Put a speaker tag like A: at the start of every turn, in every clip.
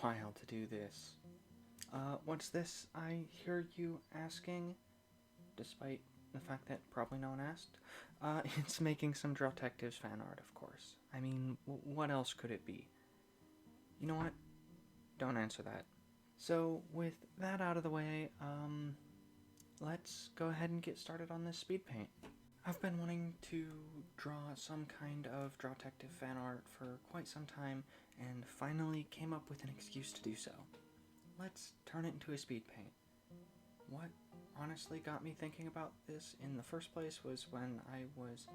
A: while to do this. What's this I hear you asking? Despite the fact that probably no one asked. It's making some Drawtectives fan art, of course. I mean, what else could it be? You know what? Don't answer that. So, with that out of the way, let's go ahead and get started on this speed paint. I've been wanting to draw some kind of Drawtective fan art for quite some time, and finally came up with an excuse to do so. Let's turn it into a speed paint. What honestly got me thinking about this in the first place was when I was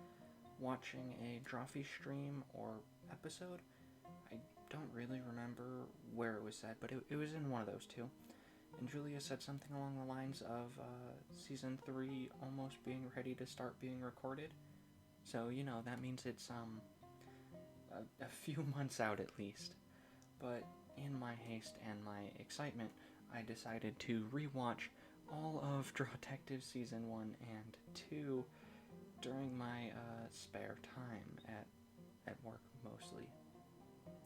A: watching a Drawfee stream or episode. I don't really remember where it was said, but it was in one of those two. And Julia said something along the lines of Season 3 almost being ready to start being recorded. So, you know, that means it's a few months out at least. But in my haste and my excitement, I decided to rewatch all of Drawtectives Season 1 and 2 during my spare time at work mostly.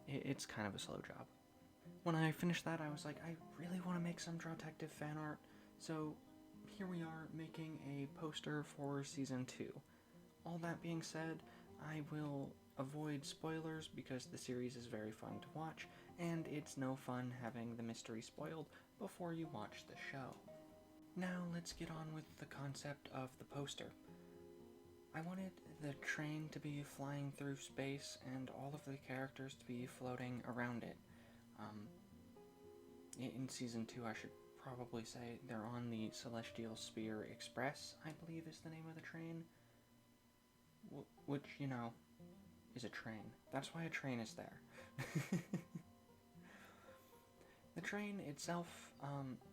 A: It's kind of a slow job. When I finished that, I was like, I really want to make some Drawtective fan art, so here we are making a poster for Season 2. All that being said, I will avoid spoilers because the series is very fun to watch, and it's no fun having the mystery spoiled before you watch the show. Now let's get on with the concept of the poster. I wanted the train to be flying through space and all of the characters to be floating around it. In Season 2, I should probably say they're on the Celestial Sphere Express, I believe is the name of the train. Which, you know, is a train. That's why a train is there. The train itself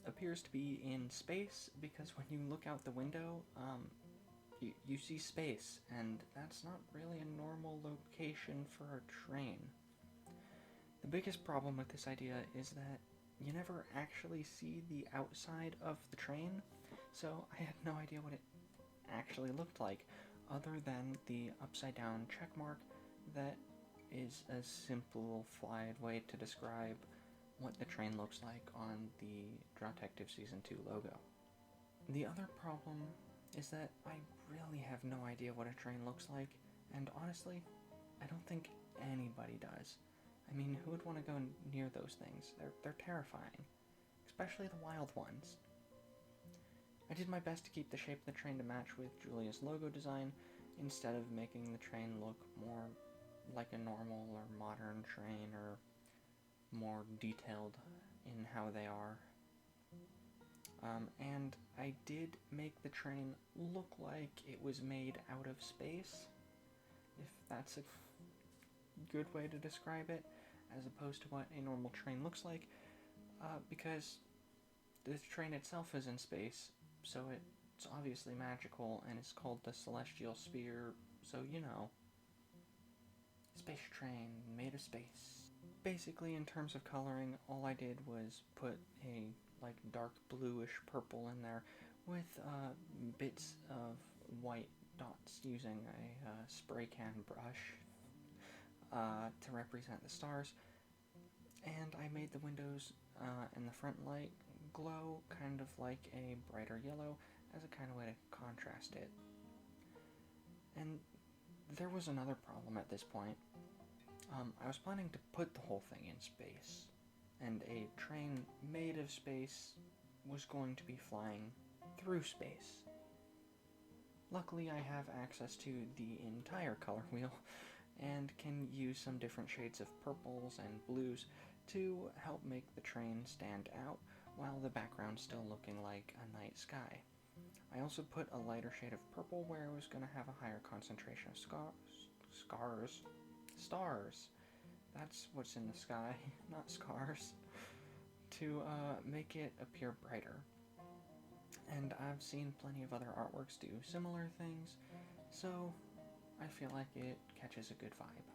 A: appears to be in space because when you look out the window, you see space, and that's not really a normal location for a train. The biggest problem with this idea is that you never actually see the outside of the train, so I had no idea what it actually looked like, other than the upside down check mark that is a simplified way to describe what the train looks like on the Drawtective Season 2 logo. The other problem is that I really have no idea what a train looks like, and honestly, I don't think anybody does. I mean, who would want to go near those things? They're terrifying, especially the wild ones. I did my best to keep the shape of the train to match with Julia's logo design, instead of making the train look more like a normal or modern train, or more detailed in how they are. And I did make the train look like it was made out of space, if that's a good way to describe it, as opposed to what a normal train looks like, because the train itself is in space, so it's obviously magical, and it's called the Celestial Sphere, so you know. Space train made of space. Basically, in terms of coloring, all I did was put a dark bluish purple in there with bits of white dots using a spray can brush to represent the stars. And I made the windows and the front light glow kind of like a brighter yellow as a kind of way to contrast it. And there was another problem at this point. I was planning to put the whole thing in space, and a train made of space was going to be flying through space. Luckily, I have access to the entire color wheel, and can use some different shades of purples and blues to help make the train stand out, while the background's still looking like a night sky. I also put a lighter shade of purple where it was going to have a higher concentration of stars. That's what's in the sky, not scars, to make it appear brighter. And I've seen plenty of other artworks do similar things, so I feel like it catches a good vibe.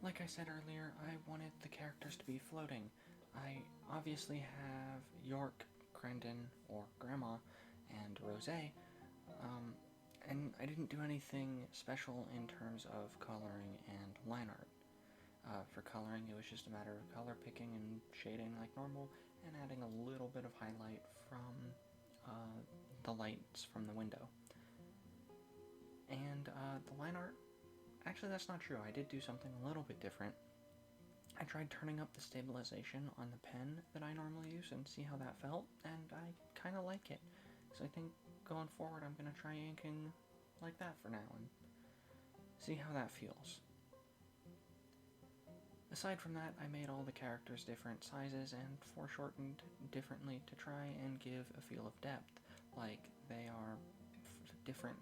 A: Like I said earlier, I wanted the characters to be floating. I obviously have York, Crendon, or Grandma, and Rosé, and I didn't do anything special in terms of coloring and line art. For coloring, it was just a matter of color picking and shading like normal, and adding a little bit of highlight from the lights from the window. And the line art, actually that's not true. I did do something a little bit different. I tried turning up the stabilization on the pen that I normally use and see how that felt, and I kind of like it. So I think going forward I'm going to try inking like that for now and see how that feels. Aside from that, I made all the characters different sizes and foreshortened differently to try and give a feel of depth, like they are different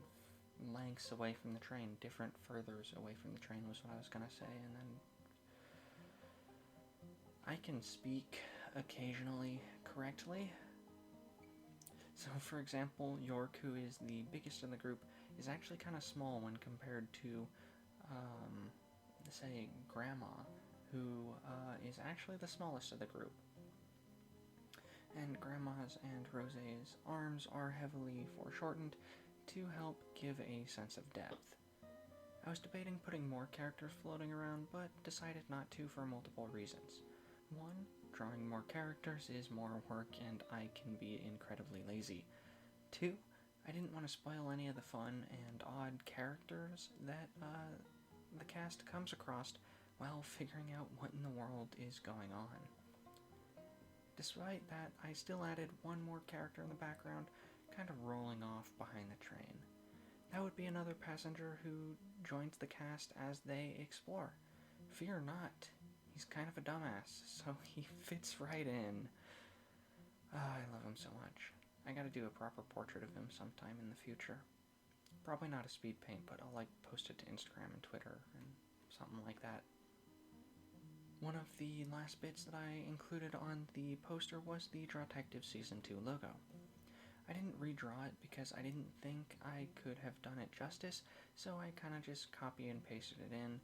A: lengths away from the train, different furthers away from the train was what I was going to say, and then I can speak occasionally correctly. So for example, York, who is the biggest in the group, is actually kind of small when compared to, say, Grandma, who is actually the smallest of the group. And Grandma's and Rose's arms are heavily foreshortened to help give a sense of depth. I was debating putting more characters floating around, but decided not to for multiple reasons. One, drawing more characters is more work and I can be incredibly lazy. Two, I didn't want to spoil any of the fun and odd characters that the cast comes across while figuring out what in the world is going on. Despite that, I still added one more character in the background, kind of rolling off behind the train. That would be another passenger who joins the cast as they explore. Fear not, he's kind of a dumbass, so he fits right in. I love him so much. I gotta do a proper portrait of him sometime in the future. Probably not a speed paint, but I'll post it to Instagram and Twitter and something like that. One of the last bits that I included on the poster was the Drawtectives Season 2 logo. I didn't redraw it because I didn't think I could have done it justice, so I kind of just copy and pasted it in.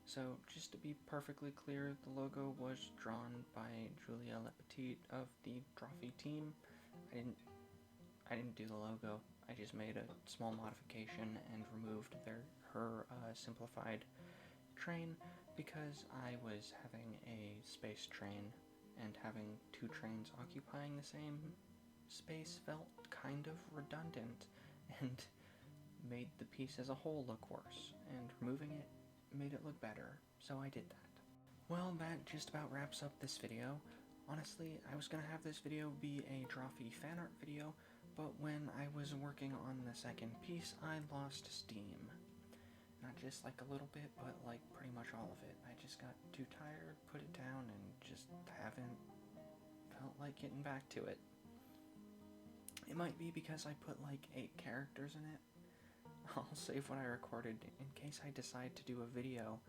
A: So just to be perfectly clear, the logo was drawn by Julia Lepetit of the Drawfee team. I didn't do the logo. I just made a small modification and removed her simplified train because I was having a space train, and having two trains occupying the same space felt kind of redundant and made the piece as a whole look worse, and removing it made it look better, so I did that. Well, that just about wraps up this video. Honestly, I was going to have this video be a Drawfee Fanart video, but when I was working on the second piece, I lost steam. Not just a little bit, but pretty much all of it. I just got too tired, put it down, and just haven't felt like getting back to it. It might be because I put 8 characters in it. I'll save what I recorded in case I decide to do a video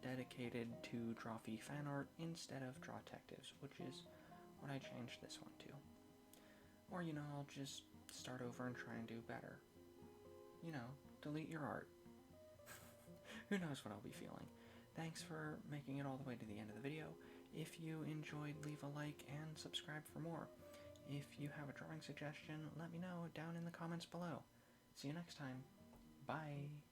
A: dedicated to Drawfee Fanart instead of Drawtectives, which is what I changed this one to. Or, I'll just start over and try and do better. Delete your art. Who knows what I'll be feeling. Thanks for making it all the way to the end of the video. If you enjoyed, leave a like and subscribe for more. If you have a drawing suggestion, let me know down in the comments below. See you next time. Bye.